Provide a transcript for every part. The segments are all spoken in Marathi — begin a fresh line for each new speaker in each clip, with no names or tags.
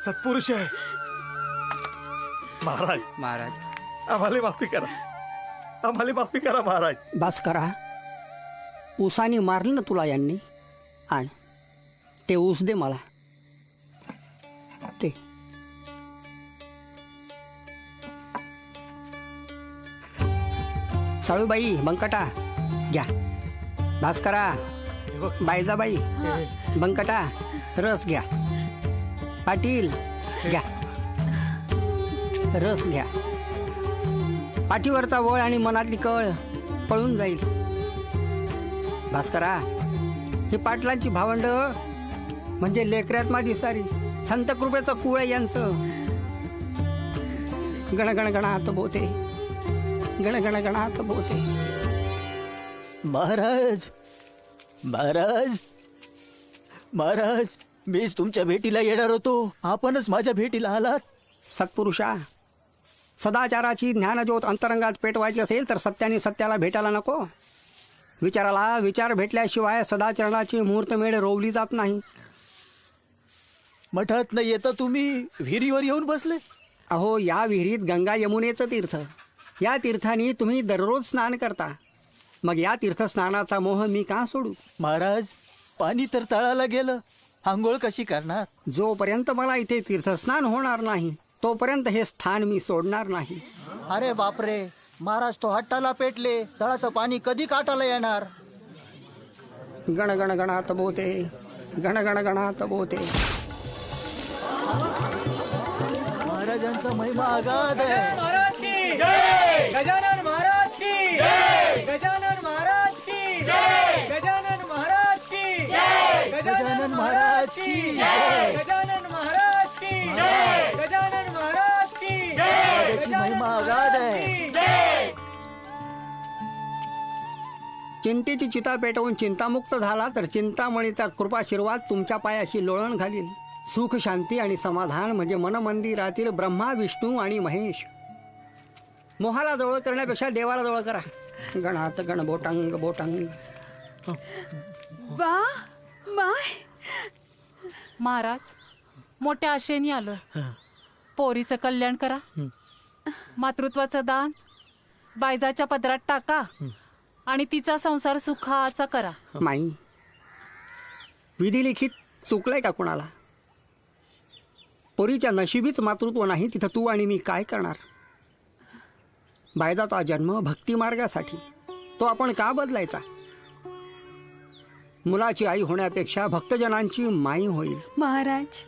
सत्पुरुष आहे महाराज.
महाराज
आम्हाला माफी करा, आम्हाला माफी करा महाराज.
बस करा. ऊसानी मारलं ना तुला यांनी. आण ते ऊस दे मला. ते साळूबाई बंकटा घ्या. भास्करा बायजाबाई बंकटा रस घ्या. पाटील घ्या रस घ्या. पाठीवरचा वळ आणि मनातली कळ पळून जाईल. भास्करा ही पाटलांची भावंड म्हणजे लेकऱ्यात माझी सारी. संत कृपेचं कुळ आहे यांचं. गणगणगणात बोते, गणगणगणात बोते.
महाराज महाराज महाराज, मीच तुमच्या भेटीला येणार होतो, आपणच माझ्या भेटीला आलात.
सत्पुरुषा, सदाचाराची ज्ञानज्योत अंतरंगात पेटवायची असेल तर सत्याने सत्याला भेटायला नको. विचाराला विचार भेटल्याशिवाय सदाचरणाची मुहूर्तमेढ रोवली जात नाही.
मठात न येता तुम्ही विहिरीवर येऊन बसले.
अहो, या विहिरीत गंगा यमुनेचं तीर्थ. या तीर्थानी तुम्ही दररोज स्नान करता. मग या तीर्थस्नानाचा मोह मी का सोडू?
महाराज, पाणी तर तळाला गेलं, आंघोळ कशी करणार?
जोपर्यंत मला इथे तीर्थस्नान होणार नाही तोपर्यंत हे स्थान मी सोडणार नाही.
अरे बापरे, महाराज तो हट्टाला पेटले, तळाचं पाणी कधी काटाला येणार?
गणगणगणात बोते, गणगणगणात बोते.
महाराजांचा महिमा आगाध आहे.
महाराज की जय, गजानन महाराज की जय, गजानन महाराज की जय, गजानन महाराज की जय,
गजानन महाराज की जय.
गजानन महाराज की जय, गजानन महाराज की जय,
महाराजांची महिमा आगाध आहे.
जय.
चिंतेची चिता पेटवून चिंतामुक्त झाला तर चिंतामणीचा कृपाशीर्वाद तुमच्या पायाशी लोळण घालील. सुख, शांती आणि समाधान म्हणजे मनमंदिरातील ब्रह्मा, विष्णू आणि महेश. मोहाला जवळ करण्यापेक्षा देवाला जवळ करा. गणात गण बोटांग बोटांग.
वा माय,
महाराज मोठ्या आशेने आलोय. पोरीचं कल्याण करा, मातृत्वाचं दान बायजाच्या पदरात टाका आणि तिचा संसार सुखाचा करा.
माई, विधिलिखित चुकलंय का कुणाला? पोरीच्या नशिबीच मातृत्व नाही तिथं तू आणि मी काय करणार? बायदाचा जन्म भक्ती मार्गासाठी, तो आपण का बदलायचा? मुलाची आई होण्यापेक्षा भक्तजनांची माई होईल.
महाराज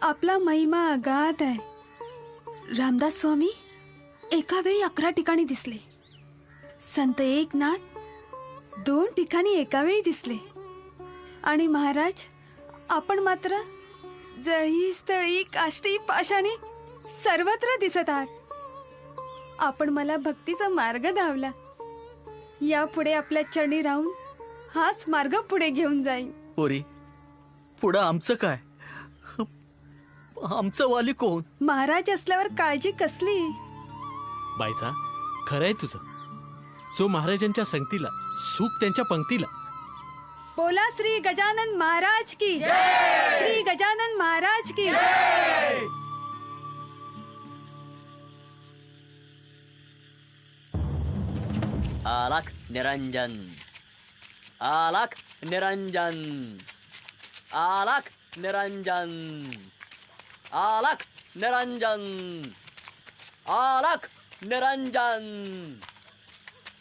आपला महिमा अगाध आहे. रामदास स्वामी एका वेळी 11 ठिकाणी दिसले. संत एकनाथ 2 ठिकाणी एका वेळी दिसले. आणि महाराज आपण मात्र जळी स्थळी काष्टी पाषाणी सर्वत्र दिसत आहात. आपण मला भक्तीचा मार्ग धावला. यापुढे आपल्या चरणी राहून हाच मार्ग पुढे घेऊन जाईन.
पोरी, पुढं आमचं काय? आमचं वाली कोण?
महाराज असल्यावर काळजी कसली?
बायचा, खरंय तुझं. जो महाराजांच्या संगतीला, सुख त्यांच्या पंक्तीला.
बोला श्री गजानन महाराज की, श्री गजानन महाराज की.
आलाख निरंजन, आलाख निरंजन, आलाख निरंजन, आलाख निरंजन, आलाख निरंजन.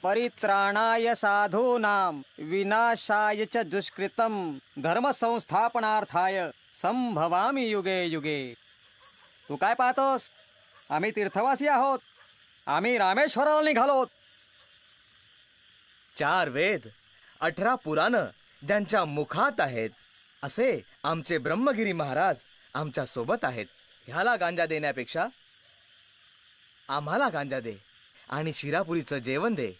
परित्राणाय साधूनां विनाशाय च दुष्कृतं धर्म संस्थापनार्थाय संभवामी युगे युगे. तू काय पाहतोस? आम्ही तीर्थवासी आहोत. आम्ही रामेश्वराला निघालोत.
4 वेद 18 पुराणं ज्यांच्या मुखात आहेत असे आमचे ब्रह्मगिरी महाराज आमच्या सोबत आहेत. ह्याला गांजा देण्यापेक्षा आम्हाला गांजा दे आणि शिरापुरीचं जेवण दे.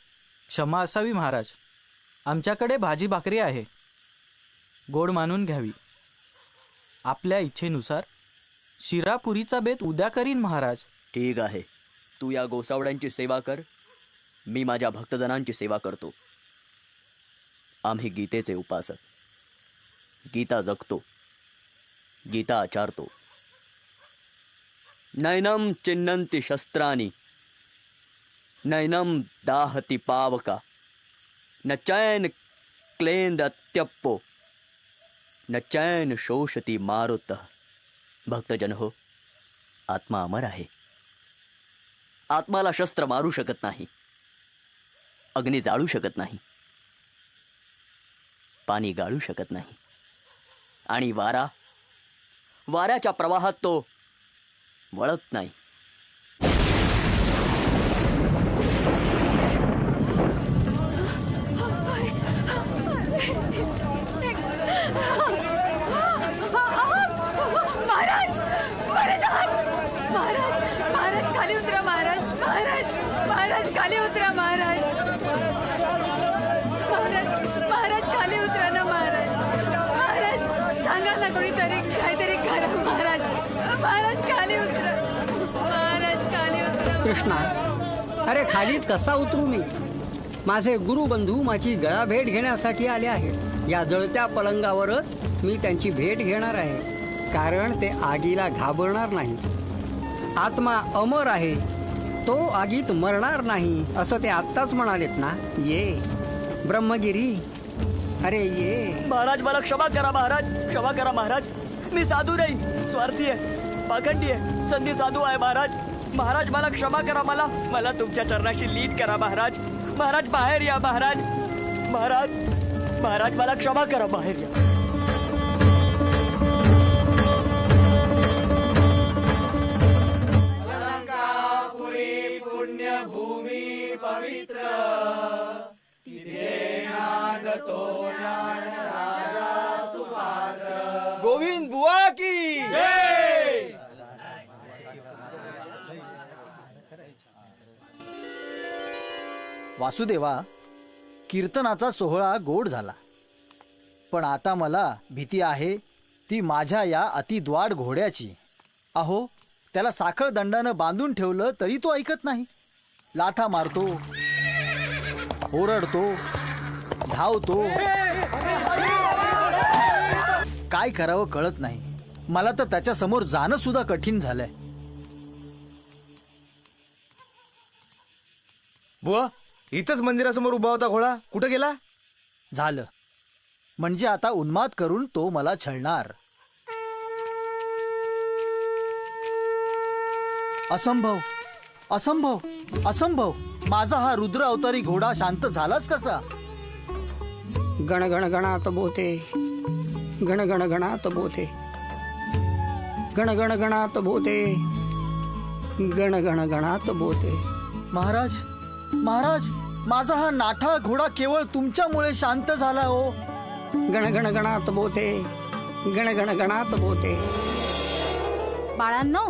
क्षमा असावी महाराज, आमच्याकडे भाजी भाकरी आहे, गोड मानून घ्यावी. आपल्या इच्छेनुसार शिरापुरीचा बेत उद्या करीन महाराज.
ठीक आहे, तू या गोसावड्यांची सेवा कर, मी माझ्या भक्तजनांची सेवा करतो. आम्ही गीतेचे उपासक, गीता जगतो, गीता आचारतो. नैनम चिन्नन्ति शस्त्राणि नैनम दाहति पावका न चैन क्लेन्दत्यप्पो न चैन शोषति मारुतः. भक्तजन हो, आत्मा अमर आहे. आत्माला शस्त्र मारू शकत नाही, अग्नी जाळू शकत नाही, पाणी गाळू शकत नाही, आणि वाऱ्याच्या प्रवाहात तो वळत नाही.
महाराज महाराज महाराज खाली उतरा. महाराज महाराज महाराज खाली उतरा. महाराज महाराज महाराज खाली उतरा ना. महाराज महाराज सांगा ना कोणीतरी काहीतरी करा. महाराज महाराज खाली उतरा. महाराज खाली उतरा.
कृष्णा, अरे खाली कसा उतरू मी? माझे गुरुबंधू माझी गळा भेट घेण्यासाठी आले आहेत. या जळत्या पलंगावरच मी त्यांची भेट घेणार आहे, कारण ते आगीला घाबरणार नाही. आत्मा अमर आहे, तो आगीत मरणार नाही असं ते आत्ताच म्हणालेत ना. ये ब्रह्मगिरी, अरे ये.
महाराज मला क्षमा करा. महाराज क्षमा करा. महाराज मी साधू नाही, स्वार्थी आहे, पाखंडी आहे, संधी साधू आहे. महाराज मला क्षमा करा. मला तुमच्या चरणाशी लीन करा. महाराज बाहेर या. महाराज मला क्षमा करा. बाहेर या.
गोविंद बुआ की
वासुदेवा, कीर्तनाचा सोहळा गोड झाला, पण आता मला भीती आहे ती माझ्या या अतिद्वाड घोड्याची. अहो, त्याला साखळ दंडानं बांधून ठेवलं तरी तो ऐकत नाही. लाथा मारतो, ओरडतो, धावतो. काय करावं कळत नाही. मला तर त्याच्या समोर जाणं सुद्धा कठीण झालंय.
बुवा, इथंच मंदिरासमोर उभा होता घोडा, कुठं गेला?
झालं म्हणजे आता उन्माद करून तो मला छळणार. असंभव असंभव असंभव. माझा हा रुद्र अवतारी घोडा शांत झालाच कसा?
गण गण गणात बोते, गण गण गणात बोते, गण गण गणात बोते, गण गण गणात बोते.
महाराज महाराज, माझा हा नाठाळ घोडा केवळ तुमच्यामुळे शांत झाला हो.
गण गण गणात बोते, गण गण गणात बोते.
बाळांनो,